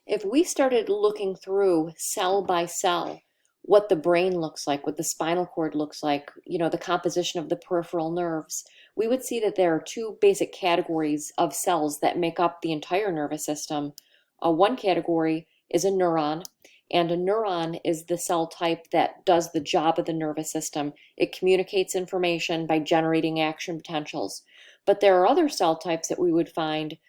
If we started looking through cell by cell what the brain looks like, what the spinal cord looks like, the composition of the peripheral nerves, we would see that there are two basic categories of cells that make up the entire nervous system. One category is a neuron, and a neuron is the cell type that does the job of the nervous system. It communicates information by generating action potentials. But there are other cell types that we would find,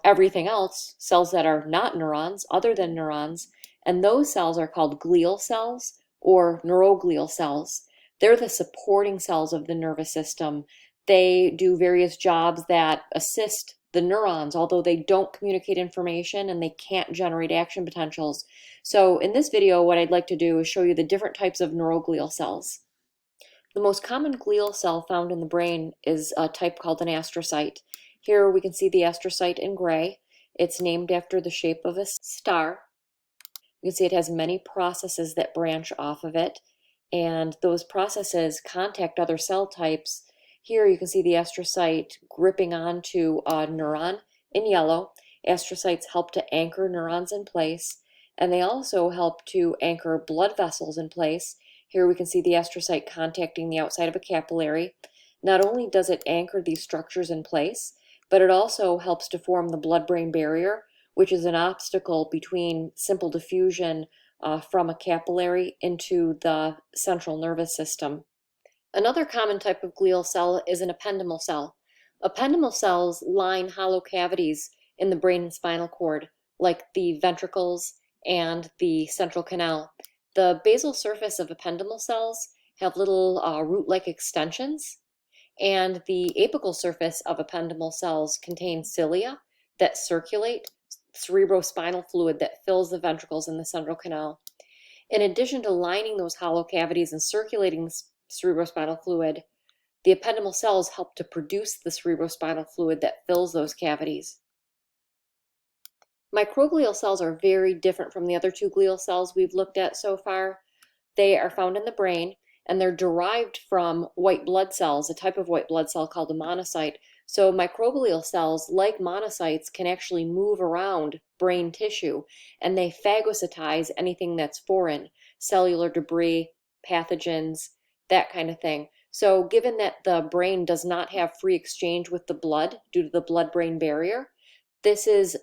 everything else, cells that are not neurons, other than neurons, and those cells are called glial cells or neuroglial cells. They're the supporting cells of the nervous system. They do various jobs that assist the neurons, although they don't communicate information and they can't generate action potentials. So in this video, what I'd like to do is show you the different types of neuroglial cells. The most common glial cell found in the brain is a type called an astrocyte. Here we can see the astrocyte in gray. It's named after the shape of a star. You can see it has many processes that branch off of it, and those processes contact other cell types. Here you can see the astrocyte gripping onto a neuron in yellow. Astrocytes help to anchor neurons in place, and they also help to anchor blood vessels in place. Here we can see the astrocyte contacting the outside of a capillary. Not only does it anchor these structures in place, but it also helps to form the blood-brain barrier, which is an obstacle between simple diffusion from a capillary into the central nervous system. Another common type of glial cell is an ependymal cell. Ependymal cells line hollow cavities in the brain and spinal cord, like the ventricles and the central canal. The basal surface of ependymal cells have little root-like extensions, and the apical surface of ependymal cells contains cilia that circulate cerebrospinal fluid that fills the ventricles in the central canal. In addition to lining those hollow cavities and circulating the cerebrospinal fluid, the ependymal cells help to produce the cerebrospinal fluid that fills those cavities. Microglial cells are very different from the other two glial cells we've looked at so far. They are found in the brain, and they're derived from white blood cells, a type of white blood cell called a monocyte. So microglial cells, like monocytes, can actually move around brain tissue, and they phagocytize anything that's foreign, cellular debris, pathogens, that kind of thing. So given that the brain does not have free exchange with the blood due to the blood-brain barrier, this is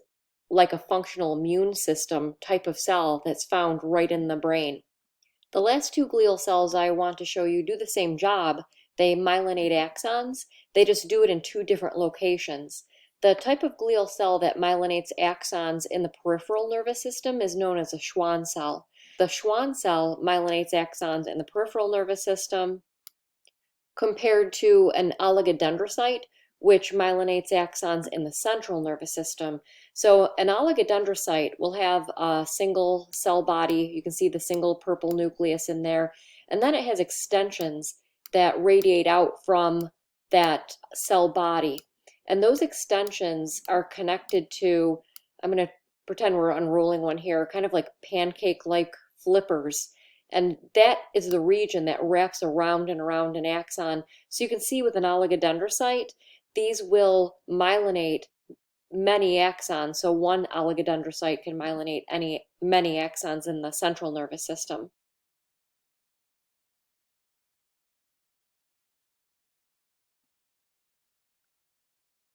like a functional immune system type of cell that's found right in the brain. The last two glial cells I want to show you do the same job. They myelinate axons. They just do it in two different locations. The type of glial cell that myelinates axons in the peripheral nervous system is known as a Schwann cell. The Schwann cell myelinates axons in the peripheral nervous system compared to an oligodendrocyte, which myelinates axons in the central nervous system. So an oligodendrocyte will have a single cell body. You can see the single purple nucleus in there. And then it has extensions that radiate out from that cell body. And those extensions are connected to, I'm going to pretend we're unrolling one here, kind of like pancake-like flippers. And that is the region that wraps around and around an axon. So you can see with an oligodendrocyte, these will myelinate many axons. So one oligodendrocyte can myelinate many axons in the central nervous system.